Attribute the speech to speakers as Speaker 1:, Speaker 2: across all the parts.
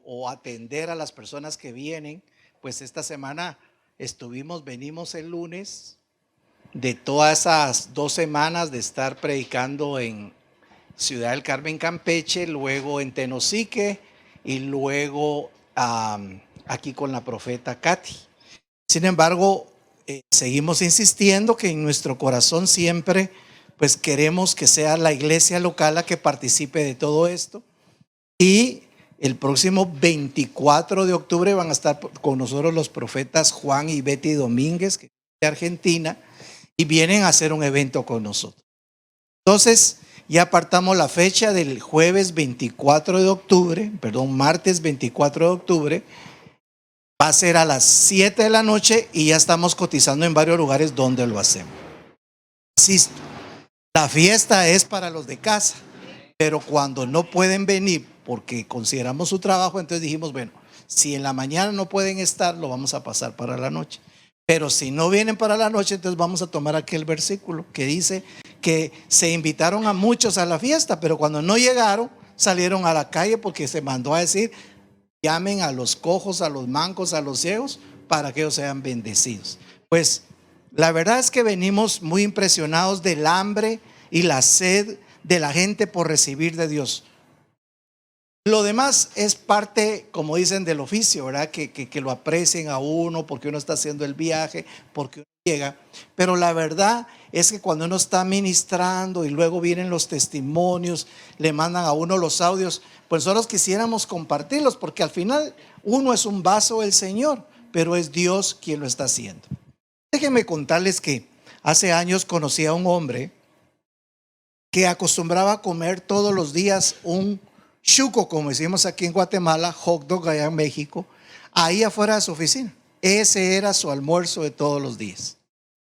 Speaker 1: o atender a las personas que vienen. Pues esta semana venimos el lunes de todas esas 2 semanas de estar predicando en Ciudad del Carmen, Campeche, luego en Tenosique y luego aquí con la profeta Katy. Sin embargo, seguimos insistiendo que en nuestro corazón siempre pues queremos que sea la iglesia local la que participe de todo esto. Y el próximo 24 de octubre van a estar con nosotros los profetas Juan y Betty Domínguez, que es de Argentina, y vienen a hacer un evento con nosotros. Entonces, ya apartamos la fecha del jueves 24 de octubre, martes 24 de octubre. Va a ser a las 7 de la noche y ya estamos cotizando en varios lugares donde lo hacemos. Insisto, la fiesta es para los de casa, pero cuando no pueden venir porque consideramos su trabajo, entonces dijimos, bueno, si en la mañana no pueden estar, lo vamos a pasar para la noche. Pero si no vienen para la noche, entonces vamos a tomar aquel versículo que dice que se invitaron a muchos a la fiesta, pero cuando no llegaron, salieron a la calle porque se mandó a decir, llamen a los cojos, a los mancos, a los ciegos, para que ellos sean bendecidos. Pues la verdad es que venimos muy impresionados del hambre y la sed de la gente por recibir de Dios. Lo demás es parte, como dicen, del oficio, ¿verdad? Que lo aprecien a uno porque uno está haciendo el viaje, porque uno llega. Pero la verdad es que cuando uno está ministrando y luego vienen los testimonios, le mandan a uno los audios, pues nosotros quisiéramos compartirlos porque al final uno es un vaso del Señor, pero es Dios quien lo está haciendo. Déjenme contarles que hace años conocí a un hombre que acostumbraba a comer todos los días un chuco, como decimos aquí en Guatemala, hot dog allá en México, ahí afuera de su oficina. Ese era su almuerzo de todos los días.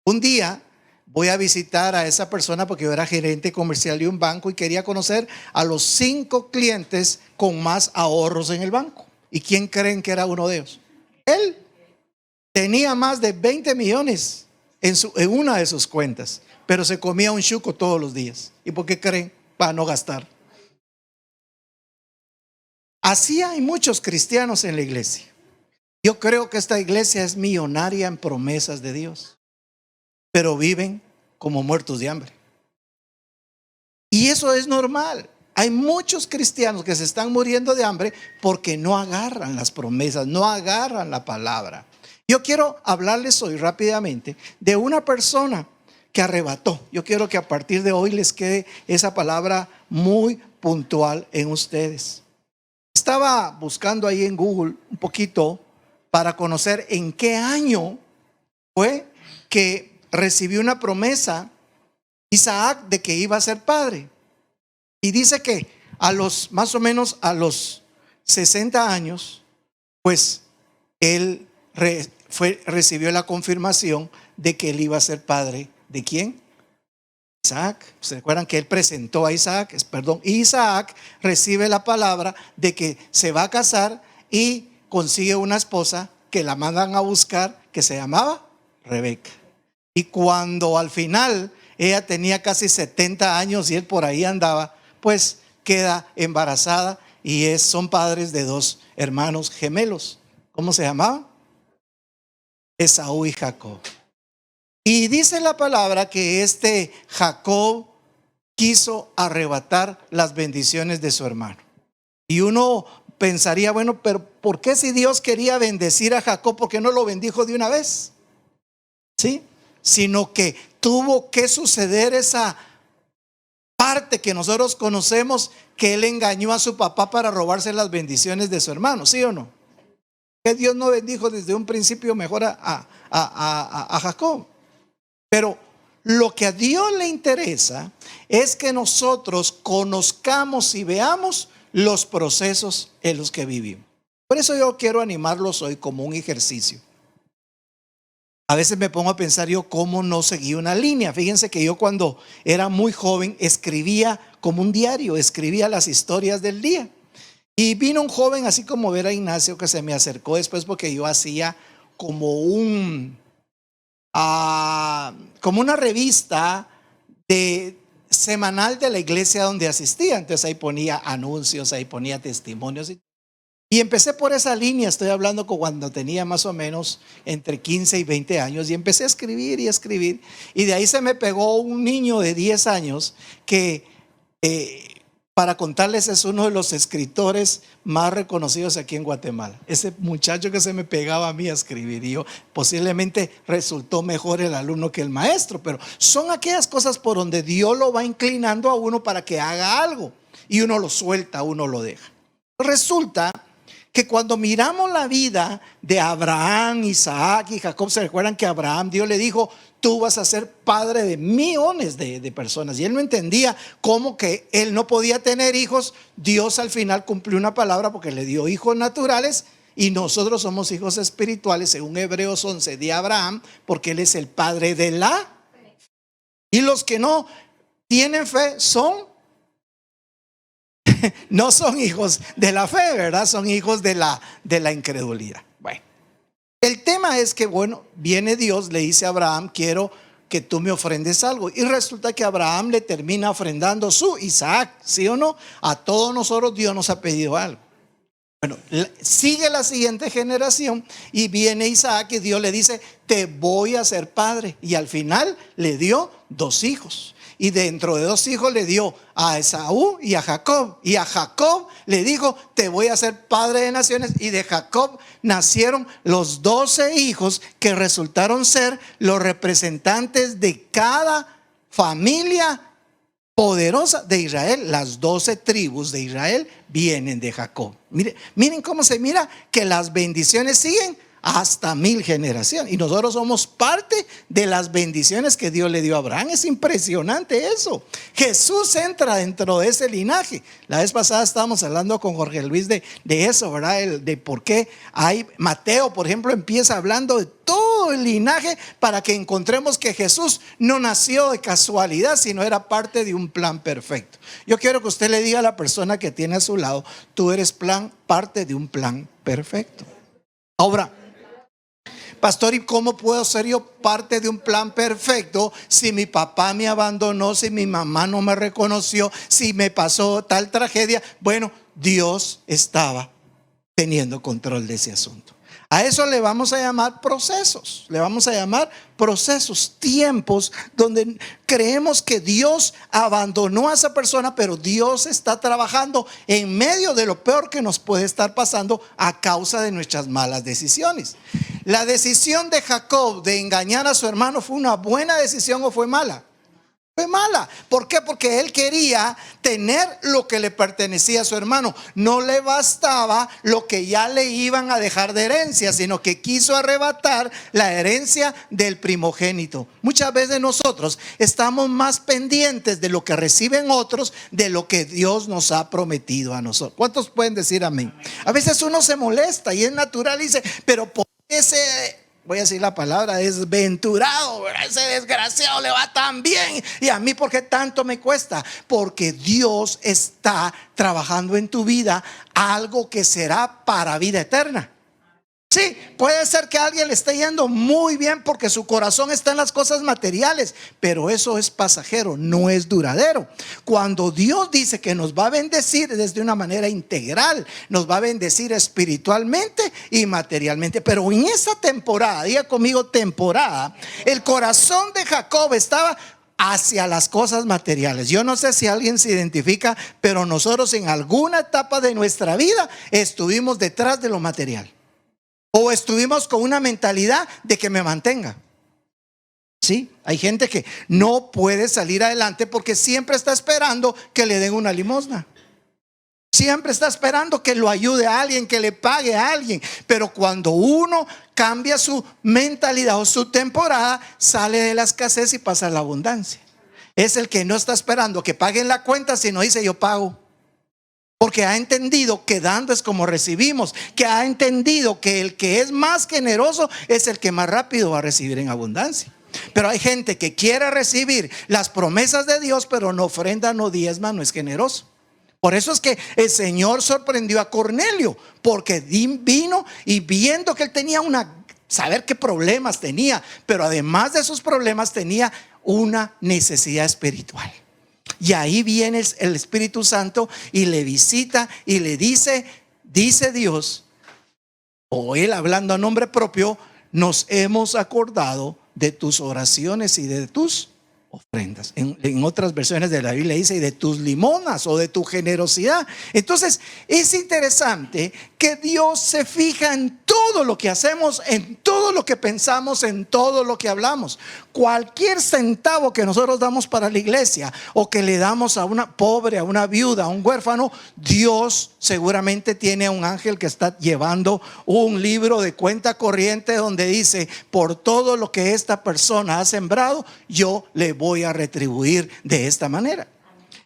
Speaker 1: Un día voy a visitar a esa persona porque yo era gerente comercial de un banco y quería conocer a los 5 clientes con más ahorros en el banco. ¿Y quién creen que era uno de ellos? Él tenía más de 20 millones en una de sus cuentas, pero se comía un chuco todos los días. ¿Y por qué creen? Para no gastar. Así hay muchos cristianos en la iglesia. Yo creo que esta iglesia es millonaria en promesas de Dios, pero viven como muertos de hambre. Y eso es normal. Hay muchos cristianos que se están muriendo de hambre porque no agarran las promesas, no agarran la palabra. Yo quiero hablarles hoy rápidamente de una persona que arrebató. Yo quiero que a partir de hoy les quede esa palabra muy puntual en ustedes. Estaba buscando ahí en Google un poquito para conocer en qué año fue que recibió una promesa Isaac de que iba a ser padre. Y dice que más o menos a los 60 años, pues él recibió la confirmación de que él iba a ser padre. ¿De quién? Isaac. ¿Se recuerdan que él presentó a Isaac? Isaac recibe la palabra de que se va a casar y consigue una esposa que la mandan a buscar, que se llamaba Rebeca. Y cuando al final ella tenía casi 70 años y él por ahí andaba, pues queda embarazada y son padres de 2 hermanos gemelos. ¿Cómo se llamaban? Esaú y Jacob. Y dice la palabra que Jacob quiso arrebatar las bendiciones de su hermano. Y uno pensaría, bueno, pero ¿por qué si Dios quería bendecir a Jacob, por qué no lo bendijo de una vez? ¿Sí? Sino que tuvo que suceder esa parte que nosotros conocemos, que él engañó a su papá para robarse las bendiciones de su hermano, ¿sí o no? Que Dios no bendijo desde un principio mejor a Jacob. Pero lo que a Dios le interesa es que nosotros conozcamos y veamos los procesos en los que vivimos. Por eso yo quiero animarlos hoy como un ejercicio. A veces me pongo a pensar yo cómo no seguí una línea. Fíjense que yo cuando era muy joven escribía como un diario, escribía las historias del día. Y vino un joven así como ver a Ignacio que se me acercó después porque yo hacía como como una revista semanal de la iglesia donde asistía. Entonces ahí ponía anuncios, ahí ponía testimonios. Y empecé por esa línea, estoy hablando cuando tenía más o menos entre 15 y 20 años, y empecé a escribir y a escribir, y de ahí se me pegó un niño de 10 años que, para contarles, es uno de los escritores más reconocidos aquí en Guatemala. Ese muchacho que se me pegaba a mí a escribir, y yo posiblemente resultó mejor el alumno que el maestro, pero son aquellas cosas por donde Dios lo va inclinando a uno para que haga algo, y uno lo suelta, uno lo deja. Resulta que cuando miramos la vida de Abraham, Isaac y Jacob, se recuerdan que Abraham, Dios le dijo: tú vas a ser padre de millones de personas. Y él no entendía cómo que él no podía tener hijos. Dios al final cumplió una palabra porque le dio hijos naturales, y nosotros somos hijos espirituales según Hebreos 11 de Abraham, porque él es el padre de la. Y los que no tienen fe no son hijos de la fe, ¿verdad? Son hijos de la incredulidad. Bueno, el tema es que, bueno, viene Dios, le dice a Abraham: quiero que tú me ofrendes algo. Y resulta que Abraham le termina ofrendando su Isaac, ¿sí o no? A todos nosotros Dios nos ha pedido algo. Bueno, sigue la siguiente generación y viene Isaac, y Dios le dice: te voy a hacer padre. Y al final le dio 2 hijos. Y dentro de 2 hijos le dio a Esaú y a Jacob. Y a Jacob le dijo: te voy a hacer padre de naciones. Y de Jacob nacieron los 12 hijos que resultaron ser los representantes de cada familia poderosa de Israel. Las 12 tribus de Israel vienen de Jacob. Miren cómo se mira que las bendiciones siguen hasta 1000 generaciones, y nosotros somos parte de las bendiciones que Dios le dio a Abraham. Es impresionante eso. Jesús entra dentro de ese linaje. La vez pasada estábamos hablando con Jorge Luis de eso, ¿verdad? De por qué hay Mateo, por ejemplo, empieza hablando de todo el linaje, para que encontremos que Jesús no nació de casualidad, sino era parte de un plan perfecto. Yo quiero que usted le diga a la persona que tiene a su lado: tú eres parte de un plan perfecto. Ahora, pastor, ¿y cómo puedo ser yo parte de un plan perfecto si mi papá me abandonó, si mi mamá no me reconoció, si me pasó tal tragedia? Bueno, Dios estaba teniendo control de ese asunto. A eso le vamos a llamar procesos. Le vamos a llamar procesos, tiempos donde creemos que Dios abandonó a esa persona, pero Dios está trabajando en medio de lo peor que nos puede estar pasando a causa de nuestras malas decisiones. La decisión de Jacob de engañar a su hermano, ¿fue una buena decisión o fue mala? Fue mala. ¿Por qué? Porque él quería tener lo que le pertenecía a su hermano. No le bastaba lo que ya le iban a dejar de herencia, sino que quiso arrebatar la herencia del primogénito. Muchas veces nosotros estamos más pendientes de lo que reciben otros de lo que Dios nos ha prometido a nosotros. ¿Cuántos pueden decir amén? A veces uno se molesta y es natural y dice: pero por ese, voy a decir la palabra, desventurado, ese desgraciado le va tan bien, y a mí ¿por qué tanto me cuesta? Porque Dios está trabajando en tu vida algo que será para vida eterna. Sí, puede ser que a alguien le esté yendo muy bien porque su corazón está en las cosas materiales, pero eso es pasajero, no es duradero. Cuando Dios dice que nos va a bendecir desde una manera integral, nos va a bendecir espiritualmente y materialmente. Pero en esa temporada, diga conmigo temporada, el corazón de Jacob estaba hacia las cosas materiales. Yo no sé si alguien se identifica, pero nosotros en alguna etapa de nuestra vida estuvimos detrás de lo material. O estuvimos con una mentalidad de que me mantenga. Sí, hay gente que no puede salir adelante porque siempre está esperando que le den una limosna. Siempre está esperando que lo ayude a alguien, que le pague a alguien. Pero cuando uno cambia su mentalidad o su temporada, sale de la escasez y pasa a la abundancia. Es el que no está esperando que paguen la cuenta, sino dice: yo pago. Porque ha entendido que dando es como recibimos, que ha entendido que el que es más generoso es el que más rápido va a recibir en abundancia. Pero hay gente que quiere recibir las promesas de Dios, pero no ofrenda, no diezma, no es generoso. Por eso es que el Señor sorprendió a Cornelio, porque vino y viendo que él tenía saber qué problemas tenía, pero además de esos problemas tenía una necesidad espiritual. Y ahí viene el Espíritu Santo y le visita y le dice: dice Dios, o Él hablando a nombre propio, nos hemos acordado de tus oraciones y de tus ofrendas. En otras versiones de la Biblia dice, y de tus limonas o de tu generosidad. Entonces es interesante que Dios se fija en todo lo que hacemos, en todo lo que pensamos, en todo lo que hablamos. Cualquier centavo que nosotros damos para la iglesia o que le damos a una pobre, a una viuda, a un huérfano, Dios seguramente tiene a un ángel que está llevando un libro de cuenta corriente donde dice, por todo lo que esta persona ha sembrado, yo le voy a retribuir de esta manera.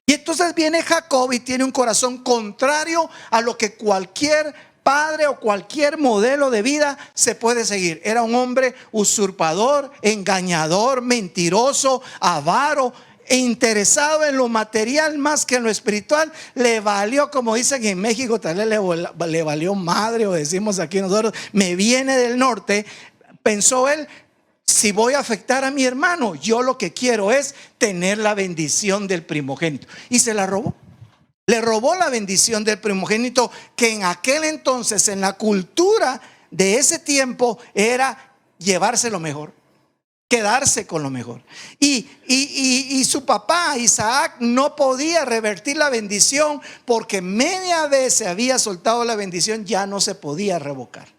Speaker 1: Y entonces viene Jacob y tiene un corazón contrario a lo que cualquier padre o cualquier modelo de vida se puede seguir. Era un hombre usurpador, engañador, mentiroso, avaro, e interesado en lo material más que en lo espiritual. Le valió, como dicen en México, tal vez le valió madre, o decimos aquí nosotros, me viene del norte. Pensó él, si voy a afectar a mi hermano, yo lo que quiero es tener la bendición del primogénito. Y se la robó. Le robó la bendición del primogénito, que en aquel entonces, en la cultura de ese tiempo, era llevarse lo mejor, quedarse con lo mejor. Y su papá Isaac no podía revertir la bendición, porque media vez se había soltado la bendición, ya no se podía revocar.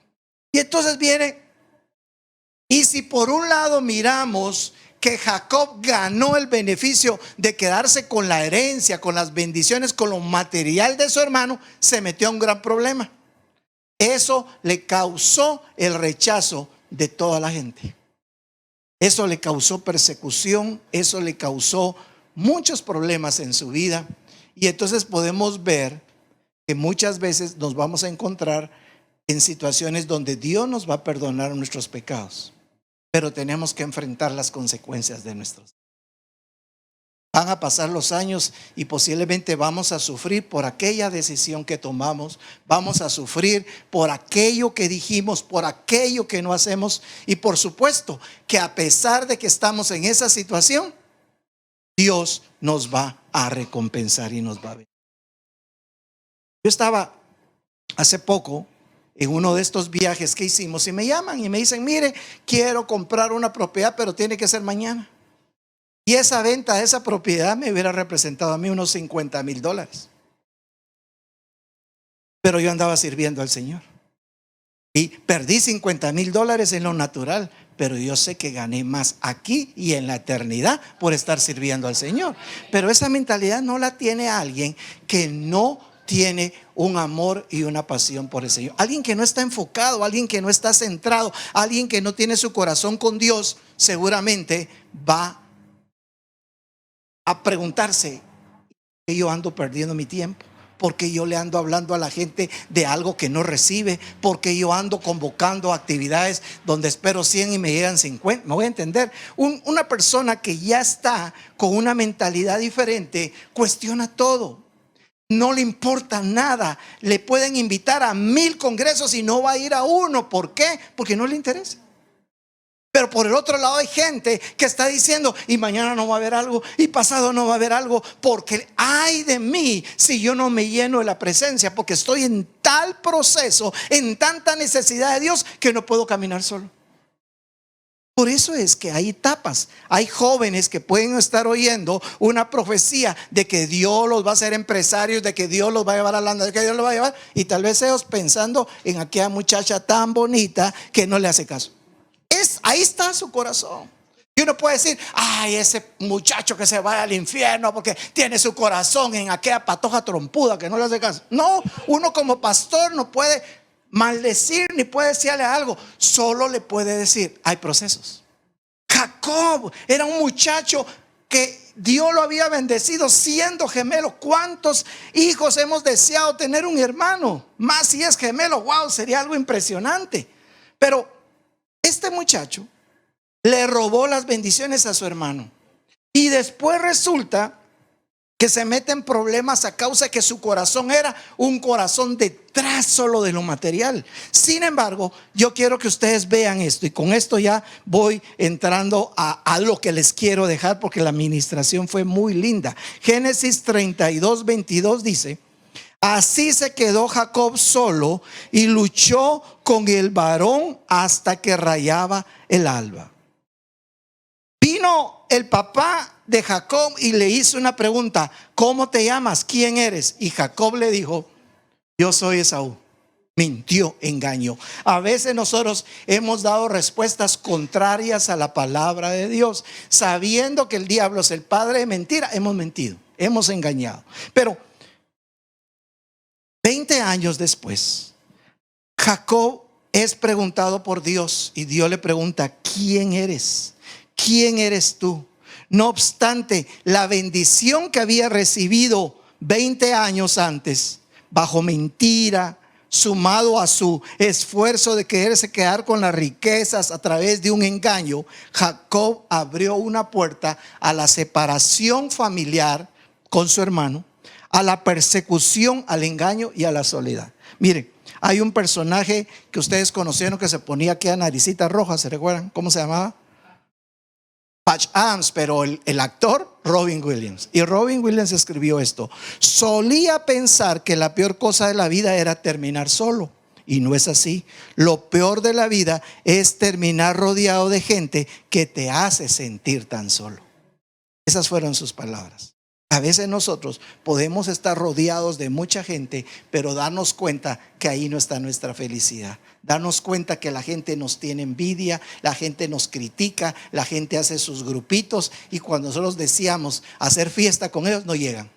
Speaker 1: Y entonces viene, y si por un lado miramos que Jacob ganó el beneficio de quedarse con la herencia, con las bendiciones, con lo material de su hermano, se metió a un gran problema. Eso le causó el rechazo de toda la gente. Eso le causó persecución, eso le causó muchos problemas en su vida. Y entonces podemos ver que muchas veces nos vamos a encontrar en situaciones donde Dios nos va a perdonar nuestros pecados, pero tenemos que enfrentar las consecuencias de nuestros. Van a pasar los años y posiblemente vamos a sufrir por aquella decisión que tomamos. Vamos a sufrir por aquello que dijimos, por aquello que no hacemos. Y por supuesto que a pesar de que estamos en esa situación, Dios nos va a recompensar y nos va a ver. Yo estaba hace poco en uno de estos viajes que hicimos y me llaman y me dicen, mire, quiero comprar una propiedad, pero tiene que ser mañana. Y esa venta de esa propiedad me hubiera representado a mí unos $50,000. Pero yo andaba sirviendo al Señor y perdí $50,000 en lo natural, pero yo sé que gané más aquí y en la eternidad por estar sirviendo al Señor. Pero esa mentalidad no la tiene alguien que no tiene un amor y una pasión por el Señor. Alguien que no está enfocado, alguien que no está centrado, alguien que no tiene su corazón con Dios, seguramente va a preguntarse, ¿por qué yo ando perdiendo mi tiempo? ¿Por qué yo le ando hablando a la gente de algo que no recibe? ¿Por qué yo ando convocando actividades donde espero 100 y me llegan 50? Me voy a entender. Una persona que ya está con una mentalidad diferente cuestiona todo. No le importa nada. Le pueden invitar a 1000 congresos y no va a ir a uno. ¿Por qué? Porque no le interesa. Pero por el otro lado hay gente que está diciendo, y mañana no va a haber algo, y pasado no va a haber algo, porque ay de mí si yo no me lleno de la presencia, porque estoy en tal proceso, en tanta necesidad de Dios, que no puedo caminar solo. Por eso es que hay etapas. Hay jóvenes que pueden estar oyendo una profecía de que Dios los va a hacer empresarios, de que Dios los va a llevar a lana, de que Dios los va a llevar, y tal vez ellos pensando en aquella muchacha tan bonita que no le hace caso. Ahí está su corazón. Y uno puede decir, ay, ese muchacho que se vaya al infierno porque tiene su corazón en aquella patoja trompuda que no le hace caso. No, uno como pastor no puede maldecir ni puede decirle algo. Solo le puede decir, hay procesos. Jacob era un muchacho que Dios lo había bendecido siendo gemelo. ¿Cuántos hijos hemos deseado tener un hermano? Más si es gemelo, wow, sería algo impresionante. Pero este muchacho le robó las bendiciones a su hermano y después resulta que se mete en problemas a causa de que su corazón era un corazón detrás solo de lo material. Sin embargo, yo quiero que ustedes vean esto, y con esto ya voy entrando a lo que les quiero dejar, porque la administración fue muy linda. Génesis 32:22 dice: Así se quedó Jacob solo y luchó con el varón hasta que rayaba el alba. Vino el papá de Jacob y le hizo una pregunta: ¿cómo te llamas? ¿Quién eres? Y Jacob le dijo: yo soy Esaú. Mintió, engañó. A veces nosotros hemos dado respuestas contrarias a la palabra de Dios, sabiendo que el diablo es el padre de mentira. Hemos mentido, hemos engañado. Pero 20 años después, Jacob es preguntado por Dios y Dios le pregunta: ¿quién eres? ¿Quién eres tú? No obstante, la bendición que había recibido 20 años antes, bajo mentira, sumado a su esfuerzo de quererse quedar con las riquezas a través de un engaño, Jacob abrió una puerta a la separación familiar con su hermano, a la persecución, al engaño y a la soledad. Miren, hay un personaje que ustedes conocieron que se ponía aquí a naricita roja, ¿se recuerdan? ¿Cómo se llamaba? Patch Adams, pero el actor Robin Williams. Y Robin Williams escribió esto: solía pensar que la peor cosa de la vida era terminar solo, y no es así. Lo peor de la vida es terminar rodeado de gente que te hace sentir tan solo. Esas fueron sus palabras. A veces nosotros podemos estar rodeados de mucha gente, pero darnos cuenta que ahí no está nuestra felicidad. Darnos cuenta que la gente nos tiene envidia, la gente nos critica, la gente hace sus grupitos, y cuando nosotros deseamos hacer fiesta con ellos, no llegan.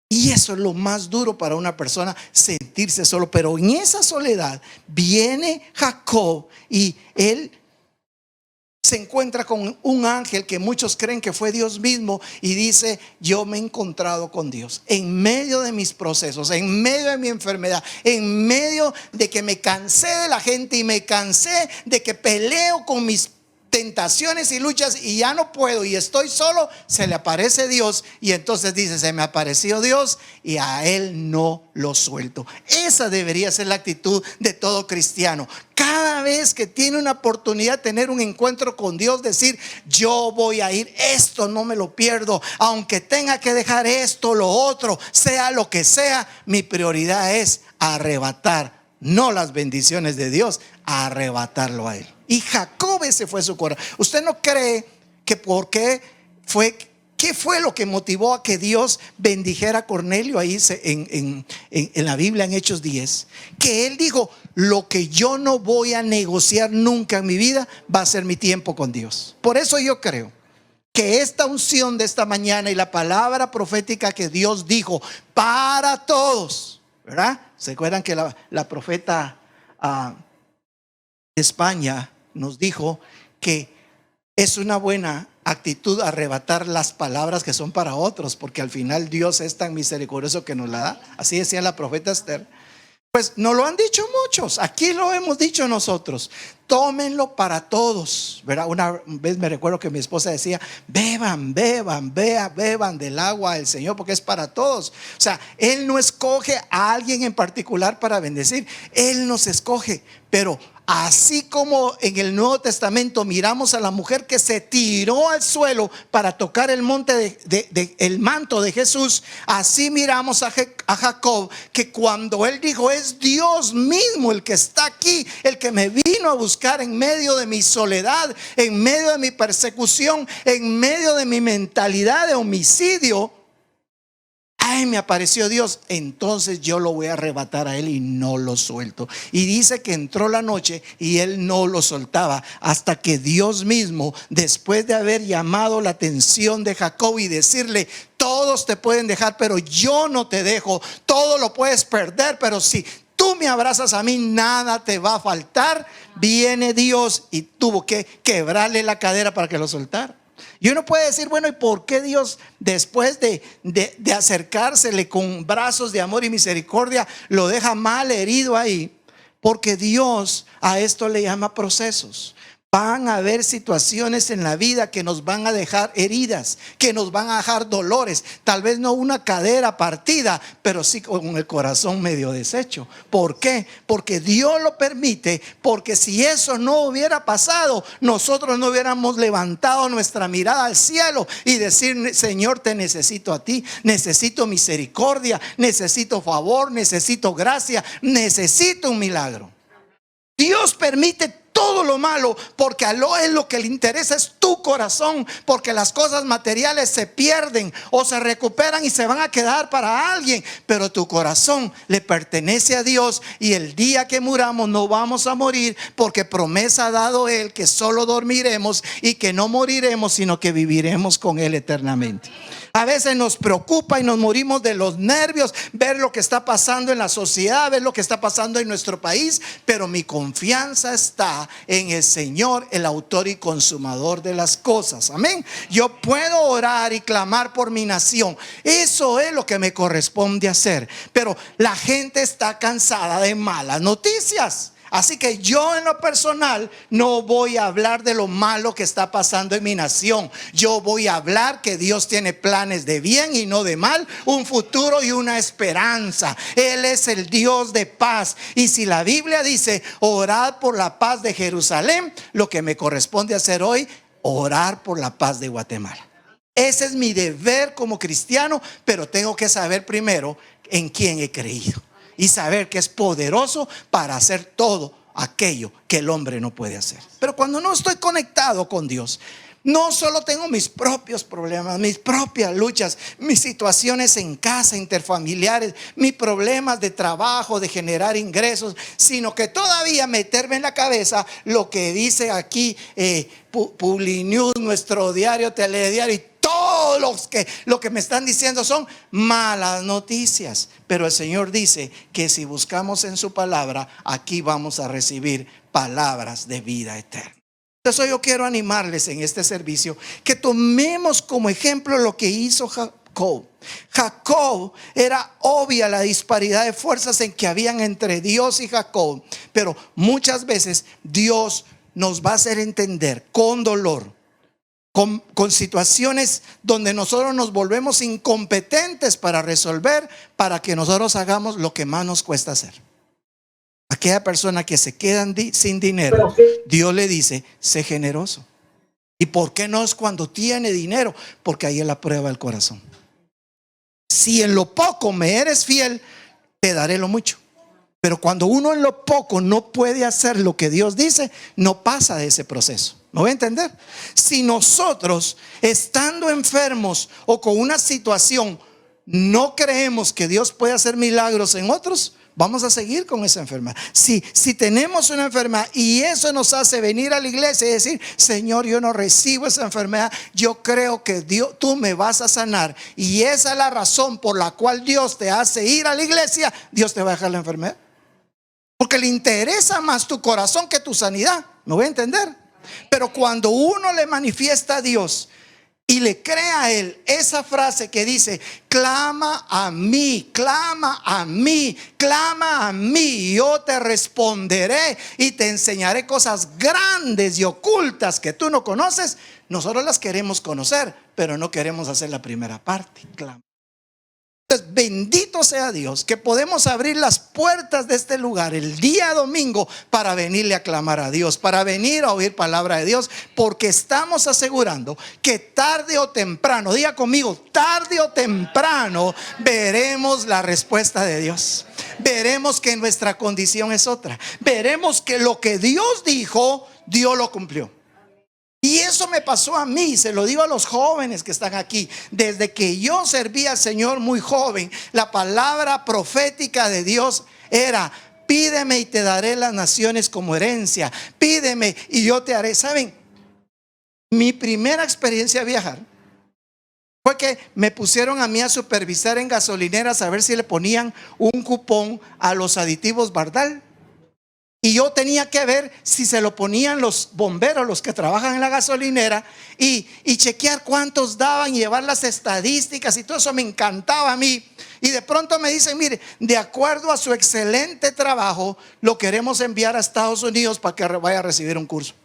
Speaker 1: Y eso es lo más duro para una persona, sentirse solo. Pero en esa soledad viene Jacob y él se encuentra con un ángel que muchos creen que fue Dios mismo, y dice: yo me he encontrado con Dios en medio de mis procesos, en medio de mi enfermedad, en medio de que me cansé de la gente y me cansé de que peleo con mis tentaciones y luchas y ya no puedo y estoy solo. Se le aparece Dios y entonces dice: se me apareció Dios y a él no lo suelto. Esa debería ser la actitud de todo cristiano. Cada vez que tiene una oportunidad de tener un encuentro con Dios, decir: yo voy a ir, esto no me lo pierdo, aunque tenga que dejar esto, lo otro, sea lo que sea, mi prioridad es arrebatar, no las bendiciones de Dios, arrebatarlo a él. Y Jacob, ese fue su corazón. ¿Usted no cree que qué fue lo que motivó a que Dios bendijera a Cornelio ahí en la Biblia, en Hechos 10? Que él dijo: lo que yo no voy a negociar nunca en mi vida va a ser mi tiempo con Dios. Por eso yo creo que esta unción de esta mañana y la palabra profética que Dios dijo para todos, ¿verdad? ¿Se acuerdan que la profeta de España nos dijo que es una buena actitud arrebatar las palabras que son para otros, porque al final Dios es tan misericordioso que nos la da? Así decía la profeta Esther. Pues nos lo han dicho muchos, aquí lo hemos dicho nosotros: tómenlo para todos, ¿verdad? Una vez me recuerdo que mi esposa decía: beban del agua del Señor, porque es para todos. O sea, Él no escoge a alguien en particular para bendecir, Él nos escoge. Pero así como en el Nuevo Testamento miramos a la mujer que se tiró al suelo para tocar el el manto de Jesús, así miramos a Jacob, que cuando él dijo: es Dios mismo el que está aquí, el que me vino a buscar en medio de mi soledad, en medio de mi persecución, en medio de mi mentalidad de homicidio, ay, me apareció Dios, entonces yo lo voy a arrebatar a él y no lo suelto. Y dice que entró la noche y él no lo soltaba, hasta que Dios mismo, después de haber llamado la atención de Jacob y decirle: todos te pueden dejar, pero yo no te dejo. Todo lo puedes perder, pero si tú me abrazas a mí, nada te va a faltar. Viene Dios y tuvo que quebrarle la cadera para que lo soltara. Y uno puede decir: bueno, ¿y por qué Dios, después de acercársele con brazos de amor y misericordia, lo deja mal herido ahí? Porque Dios a esto le llama procesos. Van a haber situaciones en la vida que nos van a dejar heridas, que nos van a dejar dolores. Tal vez no una cadera partida, pero sí con el corazón medio deshecho. ¿Por qué? Porque Dios lo permite. Porque si eso no hubiera pasado, nosotros no hubiéramos levantado nuestra mirada al cielo y decir: Señor, te necesito a ti, necesito misericordia, necesito favor, necesito gracia, necesito un milagro. Dios permite todo lo malo porque a Él lo que le interesa es tu corazón, porque las cosas materiales se pierden o se recuperan y se van a quedar para alguien, pero tu corazón le pertenece a Dios, y el día que muramos no vamos a morir, porque promesa ha dado Él que solo dormiremos y que no moriremos, sino que viviremos con Él eternamente. A veces nos preocupa y nos morimos de los nervios ver lo que está pasando en la sociedad, ver lo que está pasando en nuestro país, pero mi confianza está en el Señor, el autor y consumador de las cosas. Amén. Yo puedo orar y clamar por mi nación. Eso es lo que me corresponde hacer. Pero la gente está cansada de malas noticias. Así que yo en lo personal no voy a hablar de lo malo que está pasando en mi nación. Yo voy a hablar que Dios tiene planes de bien y no de mal, un futuro y una esperanza. Él es el Dios de paz. Y si la Biblia dice orad por la paz de Jerusalén, lo que me corresponde hacer hoy, orar por la paz de Guatemala. Ese es mi deber como cristiano, pero tengo que saber primero en quién he creído y saber que es poderoso para hacer todo aquello que el hombre no puede hacer. Pero cuando no estoy conectado con Dios, no solo tengo mis propios problemas, mis propias luchas, mis situaciones en casa, interfamiliares, mis problemas de trabajo, de generar ingresos, sino que todavía meterme en la cabeza lo que dice aquí Publinews, nuestro diario, telediario, y todos lo que me están diciendo son malas noticias. Pero el Señor dice que si buscamos en su palabra, aquí vamos a recibir palabras de vida eterna. Entonces yo quiero animarles en este servicio que tomemos como ejemplo lo que hizo Jacob. Jacob, era obvia la disparidad de fuerzas en que habían entre Dios y Jacob, pero muchas veces Dios nos va a hacer entender con dolor, con situaciones donde nosotros nos volvemos incompetentes para resolver, para que nosotros hagamos lo que más nos cuesta hacer. Aquella persona que se queda sin dinero, Dios le dice: sé generoso. ¿Y por qué no es cuando tiene dinero? Porque ahí es la prueba del corazón. Si en lo poco me eres fiel, te daré lo mucho. Pero cuando uno en lo poco no puede hacer lo que Dios dice, no pasa de ese proceso. ¿Me voy a entender? Si nosotros, estando enfermos o con una situación, no creemos que Dios puede hacer milagros en otros, vamos a seguir con esa enfermedad. Si tenemos una enfermedad y eso nos hace venir a la iglesia y decir: Señor, yo no recibo esa enfermedad, yo creo que Dios, tú me vas a sanar, y esa es la razón por la cual Dios te hace ir a la iglesia, Dios te va a dejar la enfermedad, porque le interesa más tu corazón que tu sanidad. ¿Me voy a entender? Pero cuando uno le manifiesta a Dios y le crea a Él esa frase que dice: clama a mí, clama a mí, clama a mí, yo te responderé y te enseñaré cosas grandes y ocultas que tú no conoces. Nosotros las queremos conocer, pero no queremos hacer la primera parte. Clama. Entonces, bendito sea Dios que podemos abrir las puertas de este lugar el día domingo para venirle a clamar a Dios, para venir a oír palabra de Dios, porque estamos asegurando que tarde o temprano, diga conmigo, tarde o temprano veremos la respuesta de Dios. Veremos que nuestra condición es otra. Veremos que lo que Dios dijo, Dios lo cumplió. Y eso me pasó a mí, se lo digo a los jóvenes que están aquí. Desde que yo serví al Señor muy joven, la palabra profética de Dios era: pídeme y te daré las naciones como herencia, pídeme y yo te haré. ¿Saben? Mi primera experiencia a viajar fue que me pusieron a mí a supervisar en gasolineras a ver si le ponían un cupón a los aditivos Bardal. Y yo tenía que ver si se lo ponían los bomberos, los que trabajan en la gasolinera, y chequear cuántos daban y llevar las estadísticas y todo eso me encantaba a mí. Y de pronto me dicen: mire, de acuerdo a su excelente trabajo, lo queremos enviar a Estados Unidos para que vaya a recibir un curso.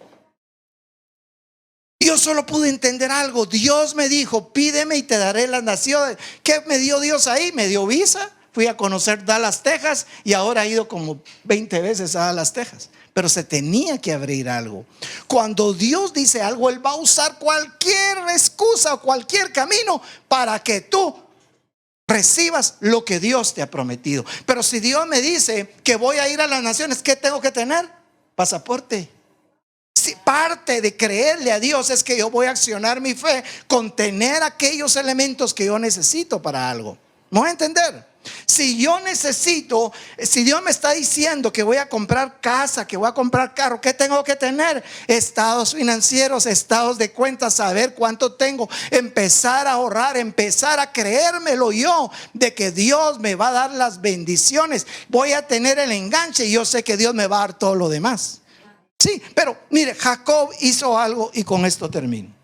Speaker 1: yo solo pude entender algo. Dios me dijo, pídeme y te daré las naciones. ¿Qué me dio Dios ahí? Me dio visa. Fui a conocer Dallas, Texas, y ahora he ido como 20 veces a Dallas, Texas. Pero se tenía que abrir algo. Cuando Dios dice algo, Él va a usar cualquier excusa o cualquier camino para que tú recibas lo que Dios te ha prometido. Pero si Dios me dice que voy a ir a las naciones, ¿qué tengo que tener? Pasaporte. Si parte de creerle a Dios es que yo voy a accionar mi fe con tener aquellos elementos que yo necesito para algo. ¿Me voy a entender? Si yo necesito, si Dios me está diciendo que voy a comprar casa, que voy a comprar carro, ¿qué tengo que tener? Estados financieros, estados de cuentas, saber cuánto tengo, empezar a ahorrar, empezar a creérmelo yo de que Dios me va a dar las bendiciones. Voy a tener el enganche y yo sé que Dios me va a dar todo lo demás. Sí, pero mire, Jacob hizo algo y con esto termino.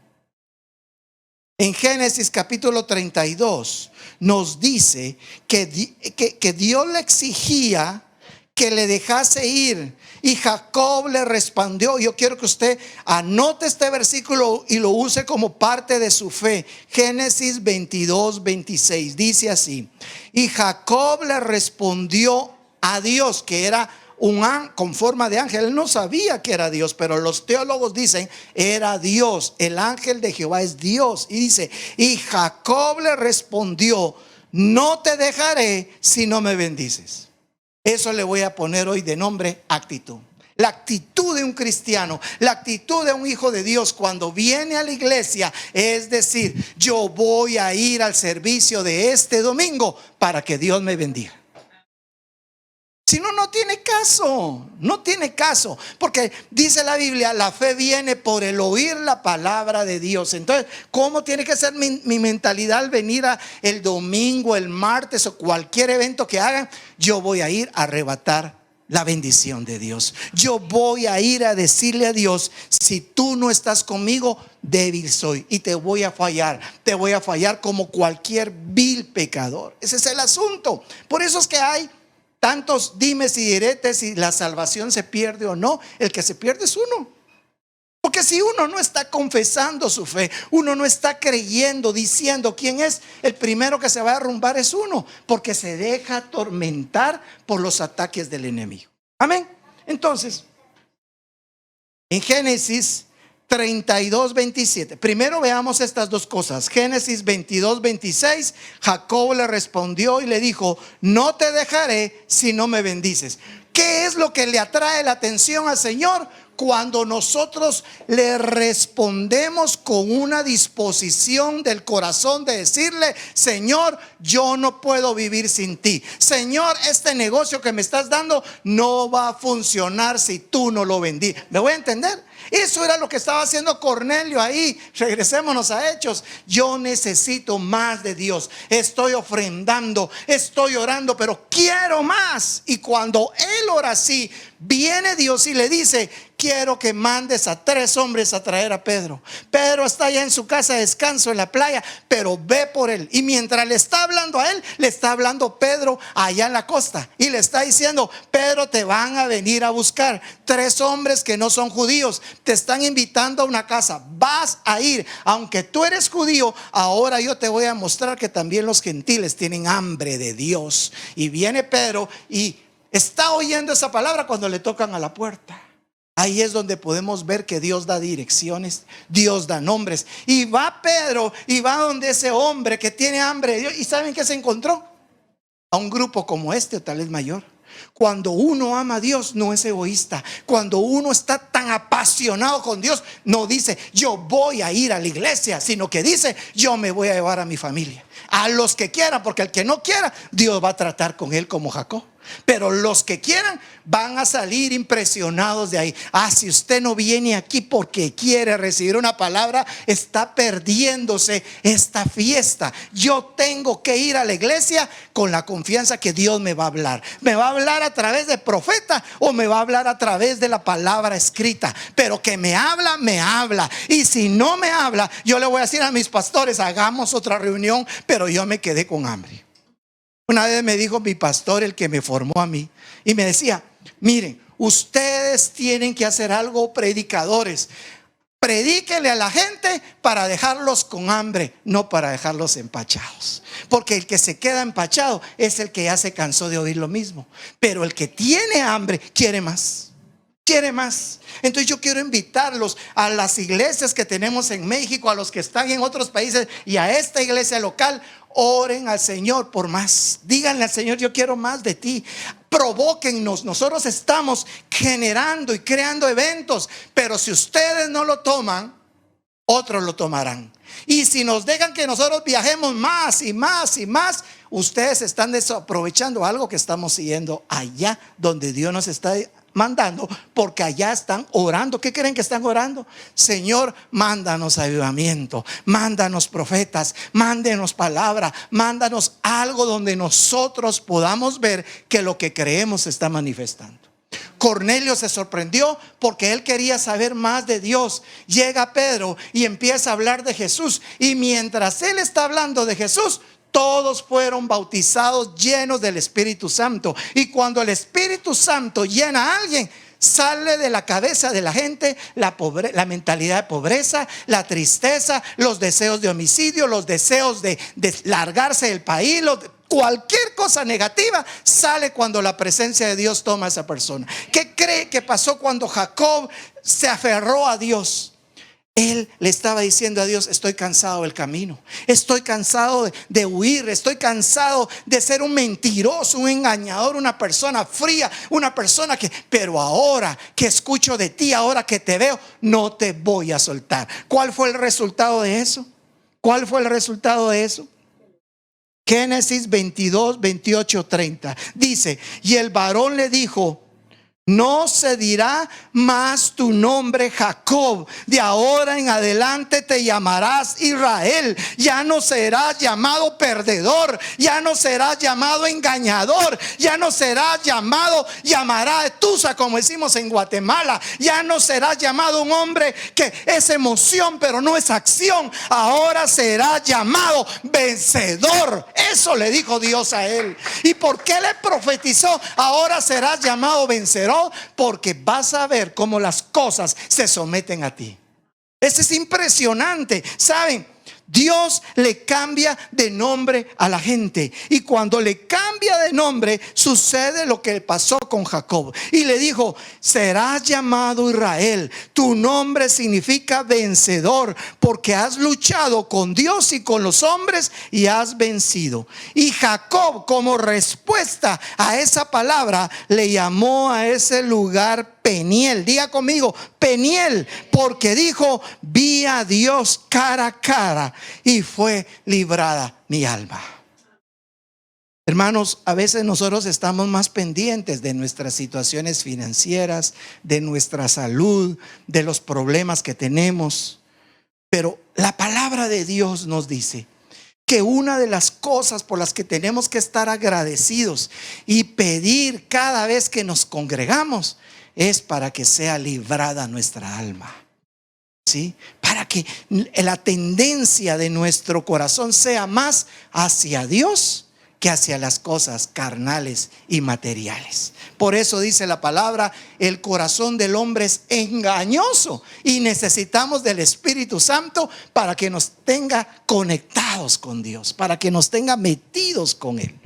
Speaker 1: En Génesis capítulo 32 nos dice que Dios le exigía que le dejase ir, y Jacob le respondió. Yo quiero que usted anote este versículo y lo use como parte de su fe. Génesis 22, 26 dice así: y Jacob le respondió a Dios, que era con forma de ángel. Él no sabía que era Dios, pero los teólogos dicen era Dios. El ángel de Jehová es Dios. Y dice, y Jacob le respondió, no te dejaré si no me bendices. Eso le voy a poner hoy de nombre actitud. La actitud de un cristiano, la actitud de un hijo de Dios cuando viene a la iglesia es decir, yo voy a ir al servicio de este domingo para que Dios me bendiga. Si no, no tiene caso, no tiene caso, porque dice la Biblia, la fe viene por el oír la palabra de Dios. Entonces, ¿cómo tiene que ser mi mentalidad al venir el domingo, el martes o cualquier evento que hagan? Yo voy a ir a arrebatar la bendición de Dios. Yo voy a ir a decirle a Dios, si tú no estás conmigo, débil soy y te voy a fallar. Te voy a fallar como cualquier vil pecador. Ese es el asunto. Por eso es que hay tantos dimes y diretes si la salvación se pierde o no. El que se pierde es uno. Porque si uno no está confesando su fe, uno no está creyendo, diciendo quién es, el primero que se va a derrumbar es uno, porque se deja atormentar por los ataques del enemigo. Amén. Entonces, en Génesis 32, 27. Primero veamos estas dos cosas. Génesis 22, 26. Jacob le respondió y le dijo, no te dejaré si no me bendices. ¿Qué es lo que le atrae la atención al Señor? Cuando nosotros le respondemos con una disposición del corazón de decirle, Señor, yo no puedo vivir sin ti. Señor, este negocio que me estás dando no va a funcionar si tú no lo bendices. ¿Me voy a entender? Eso era lo que estaba haciendo Cornelio ahí. Regresémonos a Hechos. Yo necesito más de Dios. Estoy ofrendando, estoy orando, pero quiero más. Y cuando él ora así, viene Dios y le dice, quiero que mandes a 3 hombres a traer a Pedro. Pedro está allá en su casa de descanso en la playa, pero ve por él. Y mientras le está hablando a él, le está hablando Pedro allá en la costa. Y le está diciendo, Pedro, te van a venir a buscar 3 hombres que no son judíos. Te están invitando a una casa. Vas a ir. Aunque tú eres judío, ahora yo te voy a mostrar que también los gentiles tienen hambre de Dios. Y viene Pedro y está oyendo esa palabra cuando le tocan a la puerta. Ahí es donde podemos ver que Dios da direcciones, Dios da nombres. Y va Pedro y va donde ese hombre que tiene hambre de Dios. ¿Y saben qué se encontró? A un grupo como este o tal vez mayor. Cuando uno ama a Dios, no es egoísta. Cuando uno está tan apasionado con Dios, no dice yo voy a ir a la iglesia, sino que dice yo me voy a llevar a mi familia, a los que quieran, porque el que no quiera, Dios va a tratar con él como Jacob. Pero los que quieran van a salir impresionados de ahí. Si usted no viene aquí porque quiere recibir una palabra, está perdiéndose esta fiesta. Yo tengo que ir a la iglesia con la confianza que Dios me va a hablar. Me va a hablar a través de profeta o me va a hablar a través de la palabra escrita. Pero que me habla, me habla. Y si no me habla, yo le voy a decir a mis pastores, hagamos otra reunión, pero yo me quedé con hambre. Una vez me dijo mi pastor, el que me formó a mí, y me decía, miren, ustedes tienen que hacer algo, predicadores.
Speaker 2: Predíquele a la gente para dejarlos con hambre, no para dejarlos empachados. Porque el que se queda empachado es el que ya se cansó de oír lo mismo. Pero el que tiene hambre quiere más. Quiere más. Entonces yo quiero invitarlos a las iglesias que tenemos en México, a los que están en otros países y a esta iglesia local. Oren al Señor por más. Díganle al Señor: yo quiero más de ti. Provóquennos. Nosotros estamos generando y creando eventos, pero si ustedes no lo toman, otros lo tomarán. Y si nos dejan que nosotros viajemos más y más y más, ustedes están desaprovechando algo que estamos siguiendo allá donde Dios nos está mandando, porque allá están orando. ¿Qué creen que están orando? Señor, mándanos avivamiento, mándanos profetas, mándenos palabra, mándanos algo donde nosotros podamos ver que lo que creemos se está manifestando. Cornelio se sorprendió porque él quería saber más de Dios. Llega Pedro y empieza a hablar de Jesús, y mientras él está hablando de Jesús, todos fueron bautizados, llenos del Espíritu Santo. Y cuando el Espíritu Santo llena a alguien, sale de la cabeza de la gente la mentalidad de pobreza, la tristeza, los deseos de homicidio, los deseos de largarse del país, cualquier cosa negativa sale cuando la presencia de Dios toma a esa persona. ¿Qué cree que pasó cuando Jacob se aferró a Dios? Él le estaba diciendo a Dios: estoy cansado del camino, estoy cansado de huir, estoy cansado de ser un mentiroso, un engañador, una persona fría, una persona pero ahora que escucho de ti, ahora que te veo, no te voy a soltar. ¿Cuál fue el resultado de eso? ¿Cuál fue el resultado de eso? Génesis 22, 28, 30 dice: y el varón le dijo: no se dirá más tu nombre Jacob, de ahora en adelante te llamarás Israel. Ya no serás llamado perdedor, ya no serás llamado engañador, ya no serás llamará Etusa, como decimos en Guatemala. Ya no serás llamado un hombre que es emoción pero no es acción. Ahora serás llamado vencedor. Eso le dijo Dios a él. ¿Y por qué le profetizó: ahora serás llamado vencedor? Porque vas a ver cómo las cosas se someten a ti. Eso es impresionante. ¿Saben? Dios le cambia de nombre a la gente, y cuando le cambia de nombre sucede lo que pasó con Jacob. Y le dijo: serás llamado Israel. Tu nombre significa vencedor, porque has luchado con Dios y con los hombres y has vencido. Y Jacob, como respuesta a esa palabra, le llamó a ese lugar Peniel. Diga conmigo: Peniel, porque dijo: vi a Dios cara a cara y fue librada mi alma. Hermanos, a veces nosotros estamos más pendientes de nuestras situaciones financieras, de nuestra salud, de los problemas que tenemos. Pero la palabra de Dios nos dice que una de las cosas por las que tenemos que estar agradecidos y pedir cada vez que nos congregamos es para que sea librada nuestra alma. ¿Sí? Para que la tendencia de nuestro corazón sea más hacia Dios que hacia las cosas carnales y materiales. Por eso dice la palabra: el corazón del hombre es engañoso, y necesitamos del Espíritu Santo para que nos tenga conectados con Dios, para que nos tenga metidos con Él.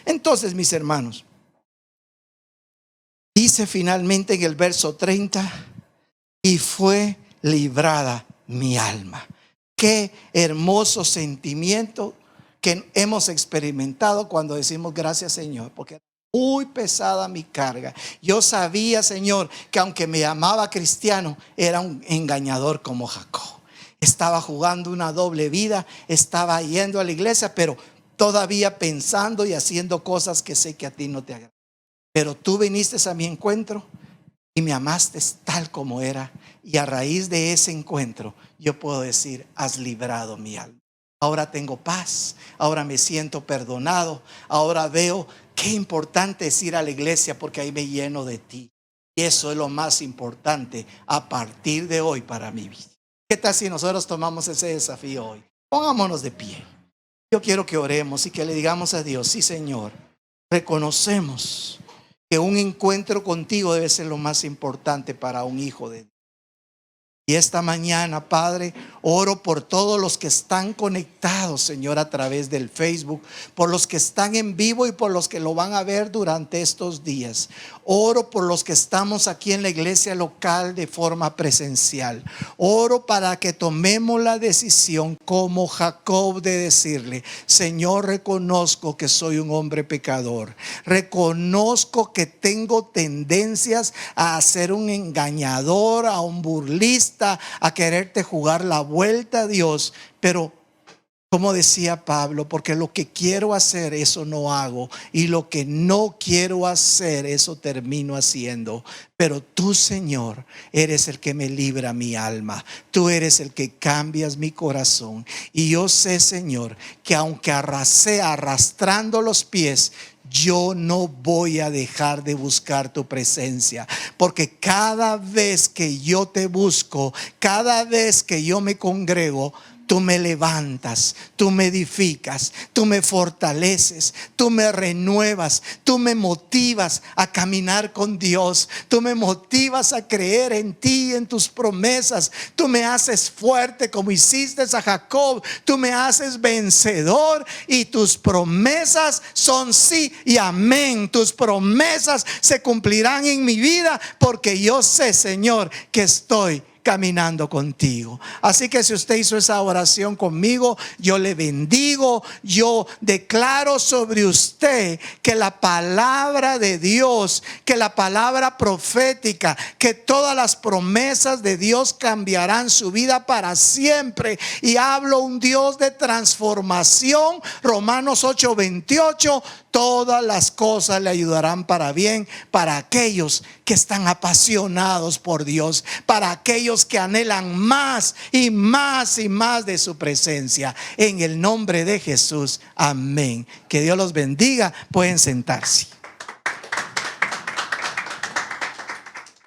Speaker 2: Entonces, mis hermanos, dice finalmente en el verso 30: y fue librada mi alma. Qué hermoso sentimiento que hemos experimentado cuando decimos: gracias, Señor, porque muy pesada mi carga. Yo sabía, Señor, que aunque me llamaba cristiano, era un engañador como Jacob. Estaba jugando una doble vida, estaba yendo a la iglesia, pero todavía pensando y haciendo cosas que sé que a ti no te agradan. Pero tú viniste a mi encuentro y me amaste tal como era, y a raíz de ese encuentro yo puedo decir: has librado mi alma. Ahora tengo paz, ahora me siento perdonado, ahora veo qué importante es ir a la iglesia, porque ahí me lleno de ti. Y eso es lo más importante a partir de hoy para mi vida. ¿Qué tal si nosotros tomamos ese desafío hoy? Pongámonos de pie. Yo quiero que oremos y que le digamos a Dios: sí, Señor, reconocemos que un encuentro contigo debe ser lo más importante para un hijo de Dios. Y esta mañana, Padre, oro por todos los que están conectados, Señor, a través del Facebook, por los que están en vivo y por los que lo van a ver durante estos días. Oro por los que estamos aquí en la iglesia local de forma presencial. Oro para que tomemos la decisión como Jacob de decirle: Señor, reconozco que soy un hombre pecador. Reconozco que tengo tendencias a ser un engañador, a un burlista, a quererte jugar la vuelta a Dios. Pero como decía Pablo, porque lo que quiero hacer, eso no hago, y lo que no quiero hacer, eso termino haciendo. Pero tú, Señor, eres el que me libra mi alma. Tú eres el que cambias mi corazón. Y yo sé, Señor, que aunque arrasé arrastrando los pies, yo no voy a dejar de buscar tu presencia, porque cada vez que yo te busco, cada vez que yo me congrego, tú me levantas, tú me edificas, tú me fortaleces, tú me renuevas, tú me motivas a caminar con Dios, tú me motivas a creer en ti, en tus promesas. Tú me haces fuerte como hiciste a Jacob, tú me haces vencedor, y tus promesas son sí y amén. Tus promesas se cumplirán en mi vida, porque yo sé, Señor, que estoy caminando contigo. Así que si usted hizo esa oración conmigo, yo le bendigo. Yo declaro sobre usted que la palabra de Dios, que la palabra profética, que todas las promesas de Dios cambiarán su vida para siempre. Y hablo un Dios de transformación. Romanos 8:28. Todas las cosas le ayudarán para bien, para aquellos que están apasionados por Dios, para aquellos que anhelan más y más y más de su presencia. En el nombre de Jesús, amén. Que Dios los bendiga. Pueden sentarse.